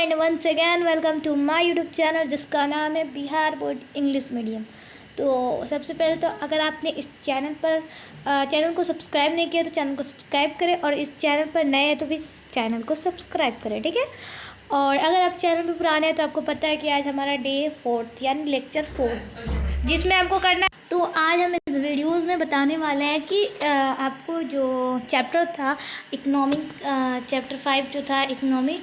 And once again welcome to my YouTube channel जिसका नाम है बिहार बोर्ड इंग्लिश मीडियम। तो सबसे पहले तो अगर आपने इस चैनल को सब्सक्राइब नहीं किया तो चैनल को सब्सक्राइब करें, और इस चैनल पर नए हैं तो भी चैनल को सब्सक्राइब करें, ठीक है। और अगर आप चैनल पर पुराने हैं तो आपको पता है कि आज हमारा डे 4 यानी लेक्चर 4 जिसमें हमको करना है। तो आज हम इस वीडियोज़ में बताने वाले हैं कि आपको जो चैप्टर था इकोनॉमिक, चैप्टर 5 जो था इकोनॉमी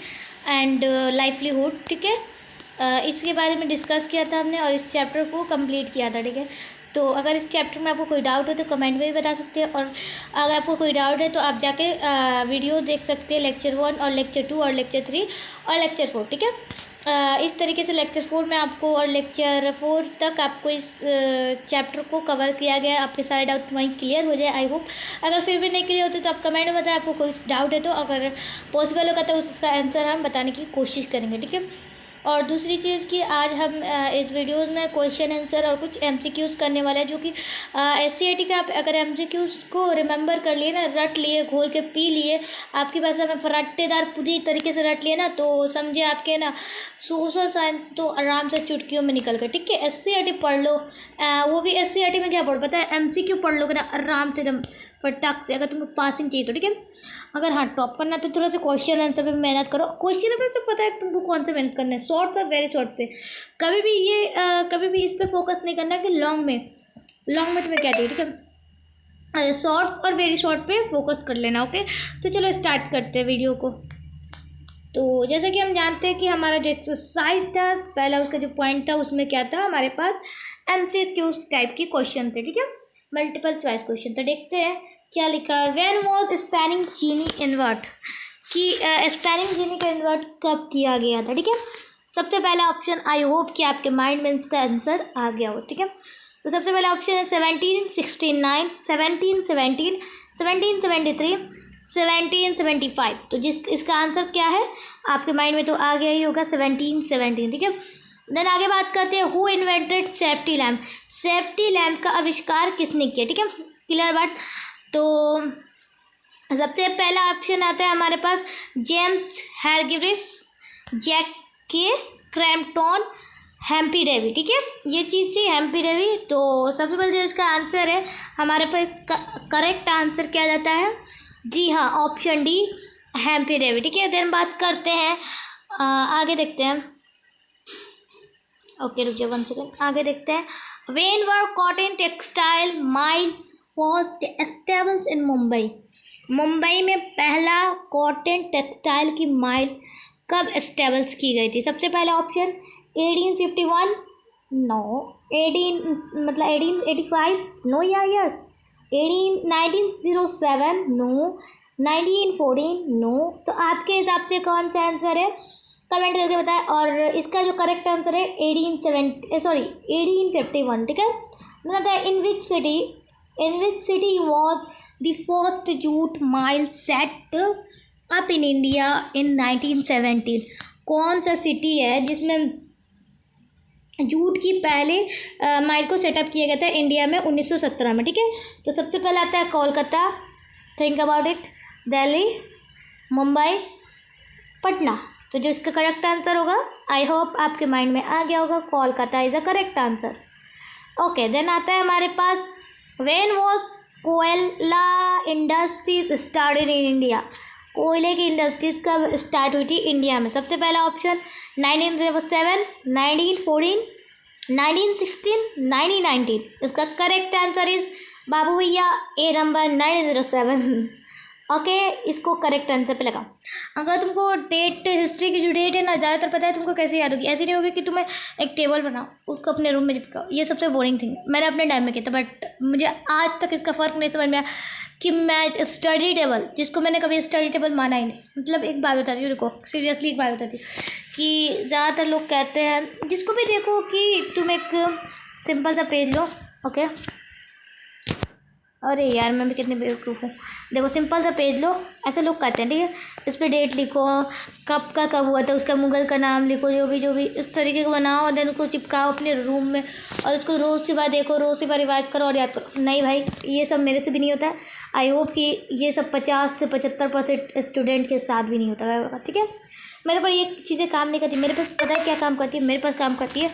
एंड लाइवलीहुड, ठीक है, इसके बारे में डिस्कस किया था हमने और इस चैप्टर को कंप्लीट किया था, ठीक है। तो अगर इस चैप्टर में आपको कोई डाउट हो तो कमेंट में भी बता सकते हैं, और अगर आपको कोई डाउट है तो आप जाके वीडियो देख सकते हैं लेक्चर 1 और लेक्चर 2 और लेक्चर 3 और लेक्चर 4, ठीक है। इस तरीके से लेक्चर 4 में आपको और लेक्चर 4 तक आपको इस चैप्टर को कवर किया गया। आपके सारे डाउट वहीं क्लियर हो जाए, आई होप। अगर फिर भी नहीं क्लियर होते तो आप कमेंट में बताएं आपको कोई डाउट है तो, अगर पॉसिबल होगा तो उसका आंसर हम बताने की कोशिश करेंगे, ठीक है। और दूसरी चीज़ कि आज हम इस वीडियोज़ में क्वेश्चन आंसर और कुछ एमसीक्यूज़ करने वाले हैं, जो कि एससीईआरटी का आप अगर एमसीक्यूज़ को रिमेंबर कर लिए ना, रट लिए, घोल के पी लिए, आपकी भाषा में फराटेदार पूरी तरीके से रट लिए ना, तो समझे आपके ना सोशल साइंस तो आराम से चुटकियों में निकल गए, ठीक है। एससीईआरटी पढ़ लो, वो भी एससीईआरटी में क्या पढ़ पता है, एमसीक्यू पढ़ लोगे ना आराम से एकदम फटाक से, अगर तुमको पासिंग चाहिए तो, ठीक है। अगर हाँ टॉप करना तो थोड़ा सा क्वेश्चन आंसर पे मेहनत करो। क्वेश्चन आंसर से पता है तुमको कौन सा मेहनत करना है, शॉर्ट और वेरी शॉर्ट पे। कभी भी इस पे फोकस नहीं करना कि लॉन्ग में तुम्हें क्या चाहिए, ठीक है। शॉर्ट और वेरी शॉर्ट पे फोकस कर लेना, ओके। तो चलो स्टार्ट करते हैं वीडियो को। तो जैसे कि हम जानते हैं कि हमारा जो एक्सरसाइज था पहला, उसका जो पॉइंट था उसमें क्या था, हमारे पास एमसीक्यू टाइप की क्वेश्चन थे, ठीक है, मल्टीपल चॉइस क्वेश्चन। तो देखते हैं क्या लिखा है। When was spinning jenny invert, कि स्पैनिंग जीनी का इन्वर्ट कब किया गया था, ठीक है। सबसे पहला ऑप्शन, आई होप कि आपके माइंड में इसका आंसर आ गया हो, ठीक है। तो सबसे पहला ऑप्शन है 1769, 1717, 1773, 1775। तो इसका आंसर क्या है आपके माइंड में तो आ गया ही होगा, 1717, ठीक है। देन आगे बात करते हैं, who invented safety lamp, safety lamp का आविष्कार किसने किया, ठीक है, क्लियर बात। तो सबसे पहला ऑप्शन आता है हमारे पास जेम्स हैरग्रिव्स, जैक के क्रैम्पटन, हेम्पी डेवी, ठीक है, ये चीज़ थी हेम्पी डेवी। तो सबसे पहले जो इसका आंसर है हमारे पास करेक्ट आंसर क्या जाता है, जी हाँ, ऑप्शन डी हेम्पी डेवी, ठीक है। देन बात करते हैं आगे देखते हैं, ओके रुक जाओ 1 सेकेंड, आगे देखते हैं। When were cotton textile miles first establish in Mumbai, Mumbai में पहला कॉटन टेक्सटाइल की माइल कब एस्टेब्लिश की गई थी। सबसे पहला ऑप्शन 1851, नो, 1885, नो या यस, 1907, नो, 1914, नो। तो आपके हिसाब से कौन सा आंसर है, कमेंट करके बताएं। और इसका जो करेक्ट आंसर है 1851, ठीक है। In which city was the first jute mill set up in India in 1917, कौन सा सिटी है जिसमें जूट की पहले माइल को सेटअप किया गया था इंडिया में 1917 में, ठीक है। तो सबसे पहले आता है Kolkata, think about it, Delhi, Mumbai, Patna. तो जो इसका करेक्ट आंसर होगा, आई होप आपके माइंड में आ गया होगा, Kolkata is a correct answer, okay. Then आता है हमारे पास व्हेन वाज कोयला इंडस्ट्रीज स्टार्टेड इन इंडिया, कोयले की इंडस्ट्रीज कब स्टार्ट हुई थी इंडिया में। सबसे पहला ऑप्शन 1907, 1914, 1916, 1919। इसका करेक्ट आंसर इज बाबू भैया ए नंबर 907, ओके। इसको करेक्ट आंसर पे लगा। अगर तुमको डेट, हिस्ट्री की जो डेट है ना ज़्यादातर पता है तुमको कैसे याद होगी, ऐसी नहीं होगी कि तुम्हें एक टेबल बनाओ उसको अपने रूम में चिपकाओ, ये सबसे बोरिंग थिंग मैंने अपने टाइम में किया था, बट मुझे आज तक इसका फ़र्क नहीं समझ में आया कि मैं स्टडी टेबल, जिसको मैंने कभी स्टडी टेबल माना ही नहीं। मतलब एक बात बताती हूँ, रुको सीरियसली एक बात बताती हूँ कि ज़्यादातर लोग कहते हैं, जिसको भी देखो कि तुम एक सिंपल सा पेज लो, ओके, अरे यार मैं भी कितनी बेवकूफ़ हूँ, देखो सिंपल सा पेज लो, ऐसे लोग कहते हैं, ठीक है। इस पर डेट लिखो, कब का कब हुआ था, उसका मुगल का नाम लिखो, जो भी इस तरीके का बनाओ, और देन उसको चिपकाओ अपने रूम में, और उसको रोज़ सुबह देखो, रोज़ सुबह रिवाइज करो और याद करो। नहीं भाई, ये सब मेरे से भी नहीं होता है। आई होप कि ये सब 50 से 75% स्टूडेंट के साथ भी नहीं होता है, ठीक है। मेरे पर ये चीज़ें काम नहीं करती। मेरे पास पता है क्या काम करती है, मेरे पास काम करती है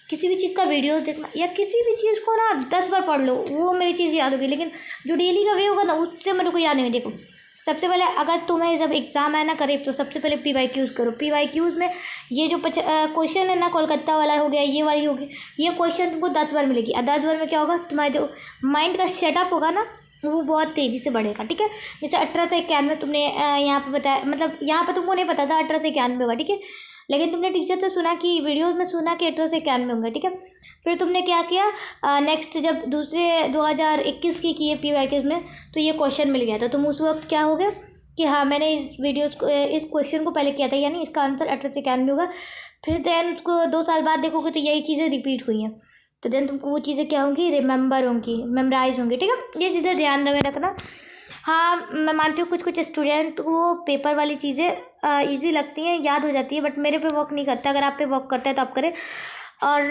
किसी भी चीज़ का वीडियो देखना, या किसी भी चीज़ को ना 10 बार पढ़ लो, वो मेरी चीज़ याद होगी। लेकिन जो डेली का वे होगा ना, उससे मेरे को याद नहीं। देखो, सबसे पहले अगर तुम्हें जब एग्ज़ाम है ना करीब, तो सबसे पहले PYQs करो। PYQs में ये जो क्वेश्चन है ना, कोलकाता वाला हो गया, ये वाली होगी, ये क्वेश्चन तुमको 10 बार मिलेगी। और 10 बार में क्या होगा, तुम्हारा जो माइंड का सेटअप होगा ना, वो बहुत तेज़ी से बढ़ेगा। ठीक है, जैसे 1891 तुमने यहाँ पे बताया, मतलब यहाँ पे तुमको नहीं पता था 1891 होगा। ठीक है, लेकिन तुमने टीचर से सुना कि वीडियोस में सुना कि 1891 होंगे। ठीक है, फिर तुमने क्या किया, नेक्स्ट जब दूसरे 2021 की किए PYQs में, तो ये क्वेश्चन मिल गया था। तुम उस वक्त क्या हो गया कि हाँ, मैंने इस क्वेश्चन को पहले किया था, यानी इसका आंसर 1891 होगा। फिर देन उसको 2 साल बाद देखोगे तो यही चीज़ें रिपीट हुई हैं, तो देन तुमको वो चीज़ें क्या होंगी, रिमेंबर होंगी, मेमोराइज होंगी। ठीक है, ये चीज़ें ध्यान में रखना। हाँ, मैं मानती हूँ कुछ स्टूडेंट को पेपर वाली चीज़ें ईजी लगती हैं, याद हो जाती है, बट मेरे पे वर्क नहीं करता। अगर आप पे वर्क करता है तो आप करें। और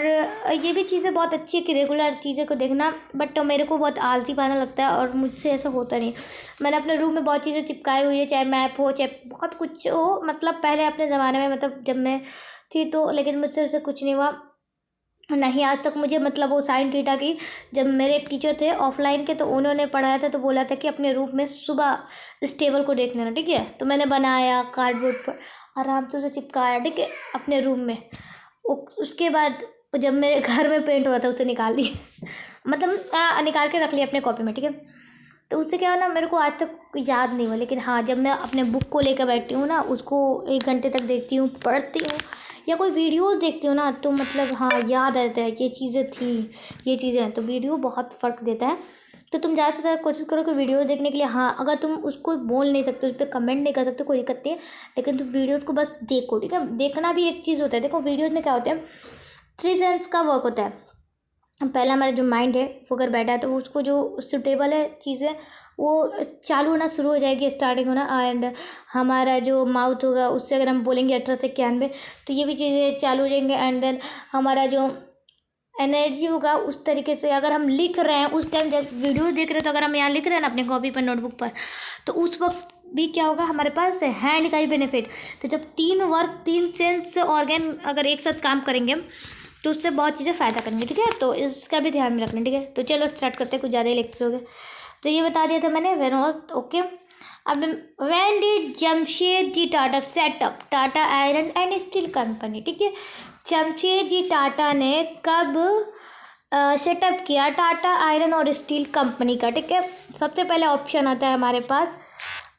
ये भी चीज़ें बहुत अच्छी है कि रेगुलर चीज़ें को देखना, बट मेरे को बहुत आलसी पाना लगता है और मुझसे ऐसा होता नहीं। मैंने अपने रूम में बहुत चीज़ें चिपकाई हुई है, चाहे मैप हो, चाहे बहुत कुछ हो, मतलब पहले अपने ज़माने में, मतलब जब मैं थी तो, लेकिन मुझसे उससे कुछ नहीं हुआ नहीं आज तक मुझे। मतलब वो साइन थीटा की जब मेरे एक टीचर थे ऑफलाइन के, तो उन्होंने पढ़ाया था, तो बोला था कि अपने रूम में सुबह इस टेबल को देख लेना। ठीक है, तो मैंने बनाया कार्डबोर्ड पर, आराम से उसे चिपकाया। ठीक है, अपने रूम में। उसके बाद जब मेरे घर में पेंट हुआ था, उसे निकाल दिया मतलब निकाल के रख लिया अपने कॉपी में। ठीक है, तो उससे क्या हो ना, मेरे को आज तक याद नहीं हुआ। लेकिन हाँ, जब मैं अपने बुक को लेकर बैठती हूँ ना, उसको 1 घंटे तक देखती हूँ, पढ़ती हूँ, या कोई वीडियोस देखती हूँ ना, तो मतलब हाँ, याद आता है ये चीज़ें थी, ये चीज़ें हैं। तो वीडियो बहुत फ़र्क देता है। तो तुम ज़्यादा से ज़्यादा कोशिश करो कि वीडियो देखने के लिए, हाँ, अगर तुम उसको बोल नहीं सकते, उस पर कमेंट नहीं कर सकते, कोई दिक्कत नहीं है, लेकिन तुम वीडियोज़ को बस देखो। ठीक है, देखना भी एक चीज़ होता है। देखो, वीडियोज़ में क्या होता है, 3 सेंस का वर्क होता है। पहला हमारा जो माइंड है वो अगर बैठा है, तो उसको जो सूटेबल है चीज़ें, वो चालू होना शुरू हो जाएगी, स्टार्टिंग होना। एंड हमारा जो माउथ होगा, उससे अगर हम बोलेंगे 1891, तो ये भी चीज़ें चालू हो जाएंगे। एंड देन हमारा जो एनर्जी होगा, उस तरीके से अगर हम लिख रहे हैं उस टाइम, जब वीडियो देख रहे हैं, तो अगर हम यहाँ लिख रहे हैं ना अपने कॉपी पर, नोटबुक पर, तो उस वक्त भी क्या होगा, हमारे पास हैंड का ही बेनिफिट। तो जब 3 सेंस ऑर्गन अगर एक साथ काम करेंगे, तो उससे बहुत चीज़ें फ़ायदा करेंगे। ठीक है, तो इसका भी ध्यान में रखना। ठीक है, तो चलो स्टार्ट करते हैं, कुछ ज़्यादा ही लेक्चर हो गए। तो ये बता दिया था मैंने, व्हेन वाज ओके। अब when did Jamshedji Tata set up Tata iron and steel company. ठीक है, जमशेदजी टाटा ने कब सेटअप किया टाटा आयरन और स्टील कंपनी का। ठीक है, सबसे पहले ऑप्शन आता है हमारे पास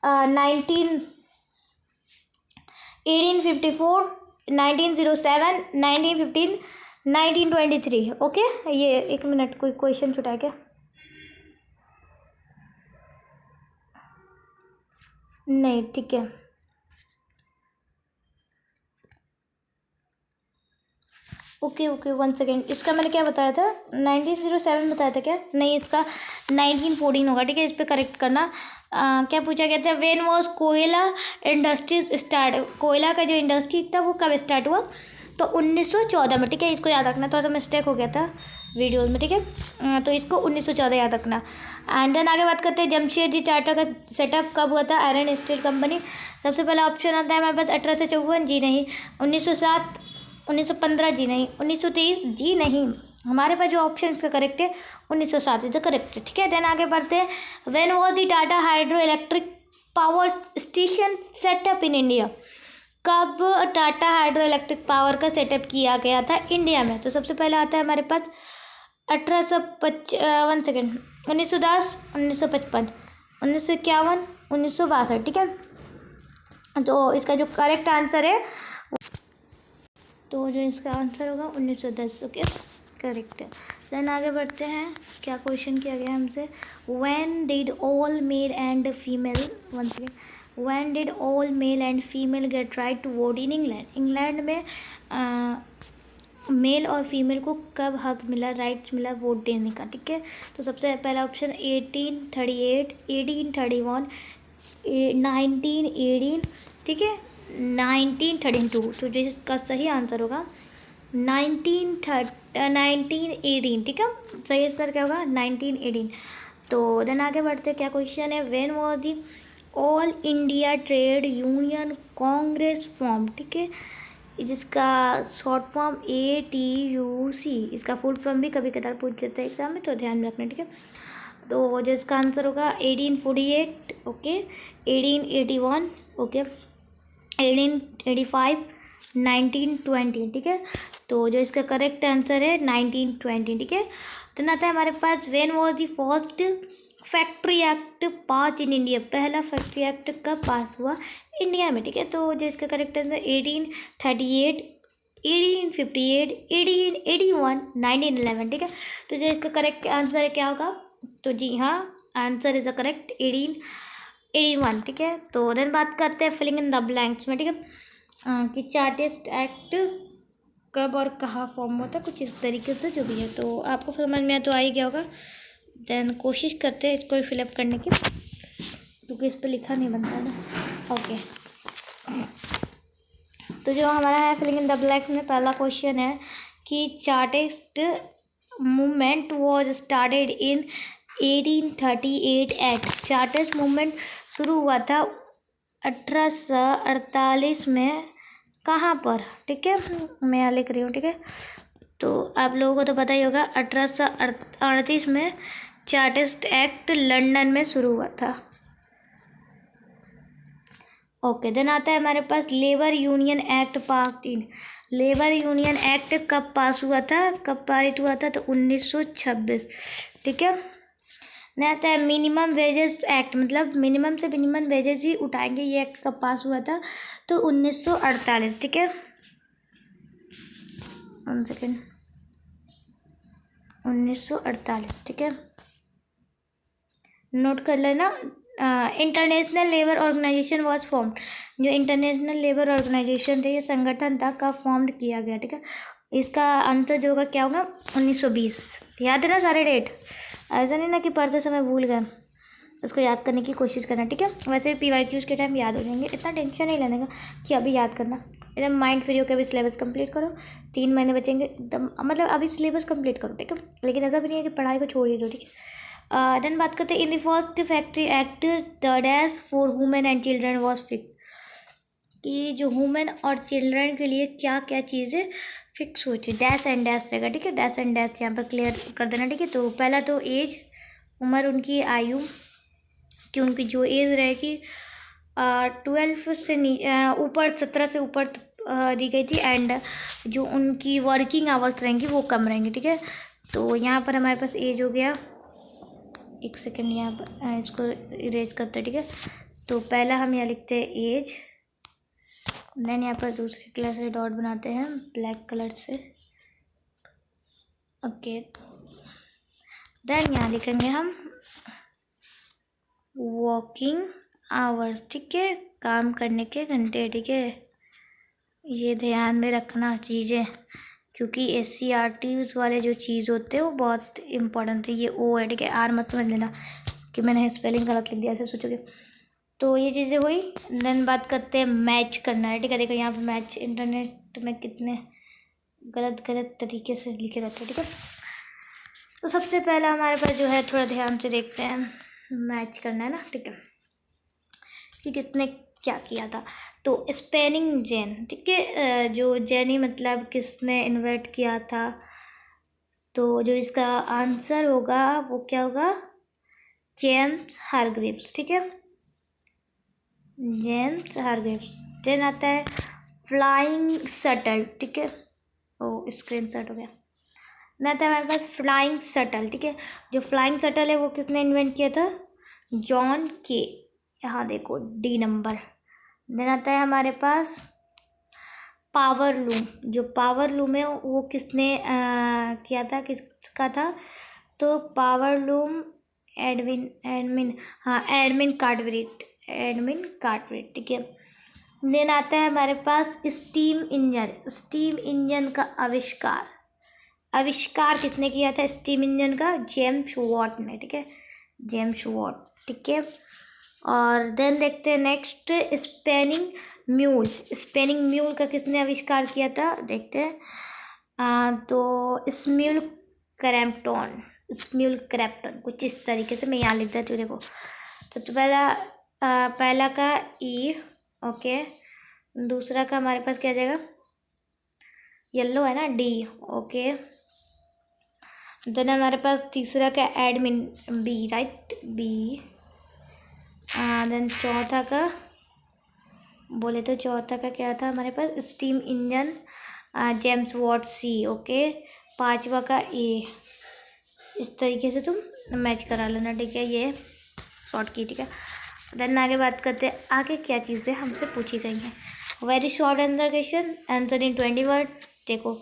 1854, 1907, 1915, 1923। ओके, ये 1 मिनट, कोई क्वेश्चन छुटा है क्या? नहीं, ठीक है। Okay okay, 1 second. इसका मैंने क्या बताया था, 1907 बताया था क्या? नहीं, इसका 1914 होगा। ठीक है, इस पर करेक्ट करना। क्या पूछा गया था, वेन वॉज कोयला इंडस्ट्रीज स्टार्ट। कोयला का जो इंडस्ट्री था वो कब स्टार्ट हुआ, तो 1914 में। ठीक है, इसको याद रखना, थोड़ा सा मिस्टेक हो गया था वीडियोज़ में। ठीक है, तो इसको 1914 याद रखना। एंड देन आगे बात करते हैं, जमशेदजी टाटा का सेटअप कब हुआ था, आयरन स्टील कंपनी। सबसे पहला ऑप्शन आता है हमारे पास 1854, जी नहीं। 1907, 1915, जी नहीं। 1923, जी नहीं। हमारे पास जो ऑप्शन इसका करेक्ट है 1907 इज द करेक्ट है। ठीक है, देन आगे बढ़ते हैं, when was the Tata hydro electric power station setup in India. कब टाटा हाइड्रो इलेक्ट्रिक पावर का सेटअप किया गया था इंडिया में? तो सबसे पहले आता है हमारे पास 1 सेकेंड, 1910, 1955, 1951, 1962। ठीक है, तो इसका जो करेक्ट आंसर है, तो जो इसका आंसर होगा 1910। ओके, करेक्ट है। देन आगे बढ़ते हैं, क्या क्वेश्चन किया गया हमसे, when did all male and female, once again, when did all male and female get right to vote in England. England में मेल और फीमेल को कब हक मिला, राइट्स मिला वोट देने का। ठीक है, तो सबसे पहला ऑप्शन 1838, 1831, 1918, ठीक है, 1932। तो जो इसका सही आंसर होगा 1918। ठीक है, सही आंसर क्या होगा 1918। तो देन आगे बढ़ते क्या क्वेश्चन है, when was the all India trade union Congress form, ठीक है, जिसका शॉर्ट फॉर्म ATUC, इसका फुल फॉर्म भी कभी कदार पूछ जाता है एग्जाम में, तो ध्यान में रखना, ठीक है। तो जिसका आंसर होगा 1848, ओके, 1881, ओके, 1885, 1920, ठीक है। तो जो इसका करेक्ट आंसर है 1920, ठीक है। तो आता है हमारे पास when was the first factory act pass in India, पहला फैक्ट्री एक्ट कब पास हुआ इंडिया में, ठीक है। तो जो इसका करेक्ट आंसर 1838, 1858, 1881, 1911, ठीक है। तो जो इसका करेक्ट आंसर क्या होगा, तो जी हाँ, आंसर इज अ करेक्ट 1881, ठीक है। तो देन बात करते हैं फिलिंग इन द ब्लैंक्स में, ठीक है, कि चार्टिस्ट एक्ट कब और कहाँ फॉर्म होता है, कुछ इस तरीके से जो भी है। तो आपको समझ में तो आ ही गया होगा। देन कोशिश करते हैं इसको फिलअप करने की, क्योंकि इस पर लिखा नहीं बनता ना। ओके, तो जो हमारा है फिलिंग इन द ब्लैंक्स में पहला क्वेश्चन है कि chartist movement was started in 1838 eight, chartist movement शुरू हुआ था 1848 में, कहाँ पर, ठीक है, मैं यहाँ लिख रही हूँ, ठीक है। तो आप लोगों को तो पता ही होगा 1838 में चार्टिस्ट एक्ट लंदन में शुरू हुआ था। ओके, देन आता है हमारे पास लेबर यूनियन एक्ट पास इन, लेबर यूनियन एक्ट कब पास हुआ था, कब पारित हुआ था, तो 1926, ठीक है। देन आता है मिनिमम वेजेस एक्ट, मतलब मिनिमम से मिनिमम वेजेस ही उठाएंगे, ये एक्ट कब पास हुआ था, तो 1948, ठीक है। 1 सेकेंड, 1948, ठीक है, नोट कर लेना। International labour organisation was formed, जो इंटरनेशनल लेबर ऑर्गेनाइजेशन थे, ये संगठन था, कब फॉर्म्ड किया गया, ठीक है। इसका आंसर जो होगा क्या होगा 1920, याद है ना सारे डेट, ऐसा नहीं ना कि पढ़ते समय भूल गए, उसको याद करने की कोशिश करना, ठीक है। वैसे PYQs के टाइम याद हो जाएंगे, इतना टेंशन नहीं लेने का कि अभी याद करना, एकदम माइंड फ्री होकर अभी सिलेबस कंप्लीट करो, 3 महीने बचेंगे एकदम, मतलब अभी सिलेबस कंप्लीट करो, ठीक है। लेकिन ऐसा भी नहीं है कि पढ़ाई को छोड़ ही दो, ठीक है। देन बात करते हैं in the first factory act the dash for women and children was fix, कि जो वुमेन और चिल्ड्रन के लिए क्या क्या चीज़ें फिक्स हुई थी, डैश एंड डैश रहेगा, ठीक है, डैश एंड डैश यहाँ पर क्लियर कर देना, ठीक है। तो पहला तो एज, उम्र, उनकी आयु, कि उनकी जो एज रहेगी 12 से ऊपर, 17 से ऊपर दी गई थी, एंड जो उनकी वर्किंग आवर्स रहेंगी वो कम रहेंगी, ठीक है। तो यहाँ पर हमारे पास एज हो गया, एक सेकेंड यहाँ पर इसको इरेज करते हैं, ठीक है। तो पहला हम यहाँ लिखते हैं एज, देन यहाँ पर दूसरी क्लास से डॉट बनाते हैं ब्लैक कलर से, ओके। देन यहाँ लिखेंगे हम वर्किंग आवर्स, ठीक है, काम करने के घंटे, ठीक है। ये ध्यान में रखना चीज़ें, क्योंकि SCRTs वाले जो चीज़ होते हैं वो बहुत इंपॉर्टेंट है। ये ओ है, ठीक है, आर मत समझ लेना कि मैंने स्पेलिंग गलत लिख दिया, ऐसे सोचोगे। तो ये चीज़ें हुई। देन बात करते हैं मैच करना है, ठीक है। देखो यहाँ पे मैच इंटरनेट में कितने गलत गलत तरीके से लिखे रहते हैं, ठीक है। तो सबसे पहला हमारे पास जो है, थोड़ा ध्यान से देखते हैं, मैच करना है ना, ठीक है, कि किसने क्या किया था। तो स्पेनिंग जेन, ठीक है, जो जेनी मतलब किसने इन्वेंट किया था, तो जो इसका आंसर होगा वो क्या होगा, जेम्स हारग्रीव्स, ठीक है, जेम्स हारग्रीव्स। देन आता है फ्लाइंग शटल, ठीक है, ओ स्क्रीन शॉट हो गया। देन आता है हमारे पास फ्लाइंग शटल, ठीक है, जो फ्लाइंग शटल है वो किसने इन्वेंट किया था, जॉन के, यहाँ देखो D नंबर। देन आता है हमारे पास पावर लूम, जो पावर लूम है वो किसने किया था, किसका था, तो पावर लूम एडमिन हाँ एडमिन कार्टवरिट, एडमिन कार्टवरिट, ठीक है। देन आता है हमारे पास स्टीम इंजन, स्टीम इंजन का आविष्कार किसने किया था, स्टीम इंजन का, जेम्स वॉट ने, ठीक है, जेम्स वॉट, ठीक है। और देन देखते हैं next spinning mule, spinning mule का किसने आविष्कार किया था, देखते हैं, तो स्म्यूल क्रैम्पटन, स्म्यूल क्रैम्पटन, कुछ इस तरीके से मैं यहाँ लिख देती हूँ। देखो सबसे पहला पहला का ई, ओके, दूसरा का हमारे पास क्या जाएगा, येलो है ना, डी, ओके। देन हमारे पास तीसरा का admin, B, right, B. Then चौथा का बोले तो चौथा का क्या था हमारे पास, steam engine, James Watt, C, okay. पांचवा का ए। इस तरीके से तुम मैच करा लेना, ठीक है, ये शॉर्ट की, ठीक है। देन आगे बात करते हैं आगे क्या चीज़ें हमसे पूछी गई हैं। Very short answer question, answer in 20 word. देखो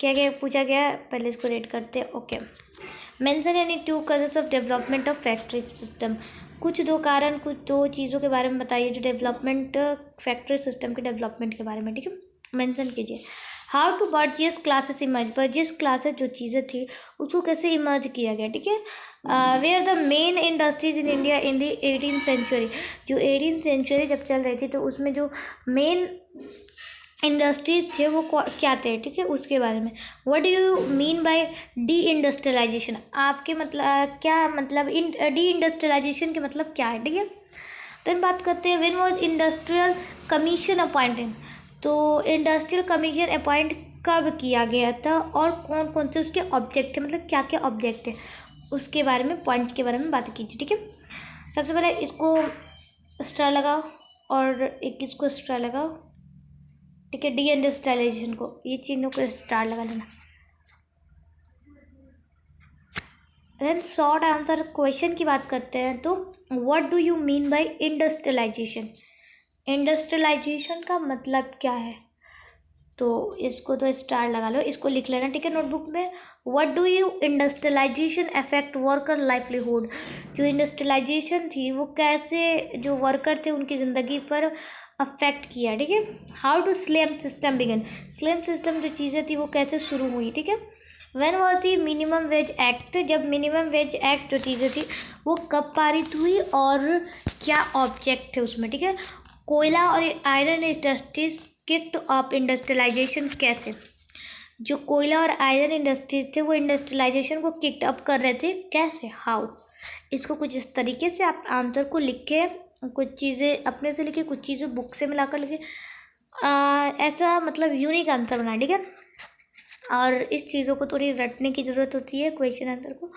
क्या क्या पूछा गया है, पहले इसको रेड करते हैं, okay. Mention any 2 causes of development of factory system. कुछ दो कारण, कुछ दो चीज़ों के बारे में बताइए जो डेवलपमेंट, फैक्ट्री सिस्टम के डेवलपमेंट के बारे में, ठीक है, मेंशन कीजिए। How to bourgeois classes emerge, bourgeois classes जो चीज़ें थी उसको कैसे इमर्ज किया गया, ठीक है। Where the main industries in India in the 18th century, जो 18th सेंचुरी जब चल रही थी तो उसमें जो मेन इंडस्ट्रीज थे वो क्या थे, ठीक है, उसके बारे में। What do you mean by deindustrialisation, आपके मतलब क्या मतलब, डी इंडस्ट्रियलाइजेशन के मतलब क्या है, ठीक है। देन बात करते हैं when was industrial commission appointed, तो इंडस्ट्रियल कमीशन अपॉइंट कब किया गया था और कौन कौन से उसके ऑब्जेक्ट है, मतलब क्या क्या ऑब्जेक्ट है उसके बारे में, पॉइंट के बारे में बात कीजिए, ठीक है। सबसे पहले इसको स्टार लगाओ और एक इसको स्टार लगाओ, ठीक है, डी इंडस्ट्रियलाइजेशन को, ये चीज़ों को स्टार लगा लेना। देन शॉर्ट आंसर क्वेश्चन की बात करते हैं तो what do you mean by industrialisation, industrialisation का मतलब क्या है, तो इसको तो स्टार लगा लो, इसको लिख लेना, ठीक है, नोटबुक में। What do you industrialisation affect worker livelihood, जो इंडस्ट्रियलाइजेशन थी वो कैसे जो वर्कर थे उनकी ज़िंदगी पर अफेक्ट किया, ठीक है। How do slam system begin, slam system जो चीज़ें थी वो कैसे शुरू हुई, ठीक है। When was the minimum wage act, जब मिनिमम वेज एक्ट जो चीज़ें थी वो कब पारित हुई और क्या ऑब्जेक्ट थे उसमें, ठीक है। कोयला और iron industries kicked off industrialisation, कैसे, जो कोयला और आयरन इंडस्ट्रीज थे वो इंडस्ट्रियलाइजेशन को किक्ड अप कर रहे थे, कैसे, हाउ। इसको कुछ इस तरीके से आप आंसर को लिख के, कुछ चीज़ें अपने से लिखे, कुछ चीज़ें बुक से मिलाकर लिखे, ऐसा मतलब यूनिक आंसर बना, ठीक है। और इस चीज़ों को थोड़ी रटने की ज़रूरत होती है क्वेश्चन आंसर को,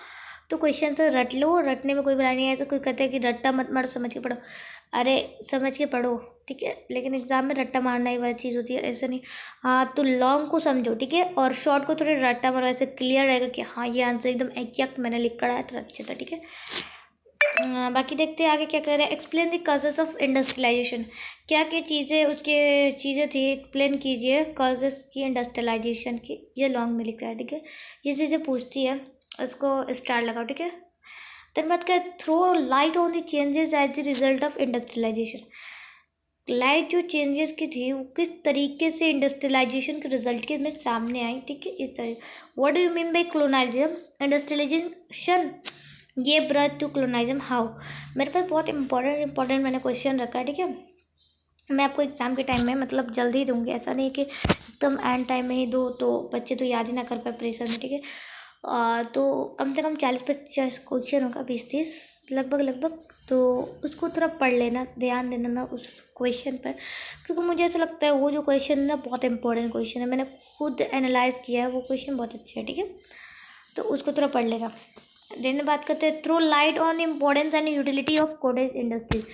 तो क्वेश्चन आंसर रट लो, रटने में कोई बुराई नहीं है। ऐसा कोई कहता है कि रट्टा मत मारो, समझ के पढ़ो, अरे समझ के पढ़ो, ठीक है, लेकिन एग्जाम में रट्टा मारना ही वाली चीज़ होती है, ऐसा नहीं। हाँ तो लॉन्ग को समझो, ठीक है, और शॉर्ट को थोड़े रट्टा मारो, ऐसे क्लियर रहेगा कि हाँ ये आंसर एकदम एग्जैक्ट मैंने लिख कर आया तो अच्छे था, ठीक है। बाकी देखते हैं आगे क्या कर रहे हैं। Explain the causes of industrialisation, क्या क्या चीज़ें उसके चीज़ें थी, एक्सप्लेन कीजिए कॉजेस की इंडस्ट्रियलाइजेशन की, ये लॉन्ग में लिख रहा है, ठीक है। ये चीज़ें पूछती है, उसको स्टार लगाओ, ठीक है। देन बात करें throw light on the changes as the result of industrialisation, light जो चेंजेस की थी वो किस तरीके से इंडस्ट्रियलाइजेशन के रिजल्ट के में सामने आई, ठीक है, इस तरह। What do you mean by colonialism, industrialization ये ब्रथ टू क्लोनाइजम, हाउ। मेरे पास बहुत इंपॉर्टेंट मैंने क्वेश्चन रखा है, ठीक है, मैं आपको एग्ज़ाम के टाइम में मतलब जल्दी दूंगी, ऐसा नहीं कि एकदम एंड टाइम में ही दो तो बच्चे तो याद ही ना कर पाए प्रेशर में, ठीक है। तो कम से कम 40-50 क्वेश्चन होगा, 20-30 लगभग, तो उसको थोड़ा पढ़ लेना, ध्यान देना ना उस क्वेश्चन पर, क्योंकि मुझे ऐसा लगता है वो जो क्वेश्चन है ना बहुत इंपॉर्टेंट क्वेश्चन है, मैंने खुद एनालाइज किया है, वो क्वेश्चन बहुत अच्छा है, ठीक है, तो उसको थोड़ा पढ़ लेना। देन बात करते हैं throw light on importance and utility of cottage industries,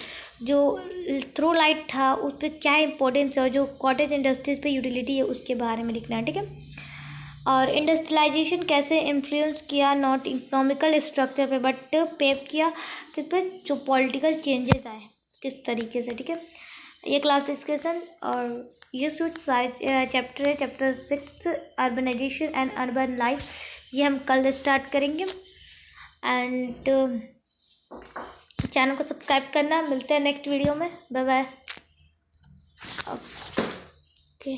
जो थ्रो लाइट था उस पर क्या इंपॉर्टेंस है और जो कॉटेज इंडस्ट्रीज पे यूटिलिटी है उसके बारे में लिखना है, ठीक है। और इंडस्ट्रियलाइजेशन कैसे इन्फ्लुएंस किया नॉट इकोनॉमिकल स्ट्रक्चर पे बट पेव किया किस पे, जो पॉलिटिकल चेंजेस आए किस तरीके से, ठीक है। ये क्लास डिस्कशन और ये कुछ सारे चैप्टर है, chapter 6 urbanisation and urban life, ये हम कल स्टार्ट करेंगे। एंड चैनल को सब्सक्राइब करना, मिलते हैं नेक्स्ट वीडियो में, बाय बाय, ओके।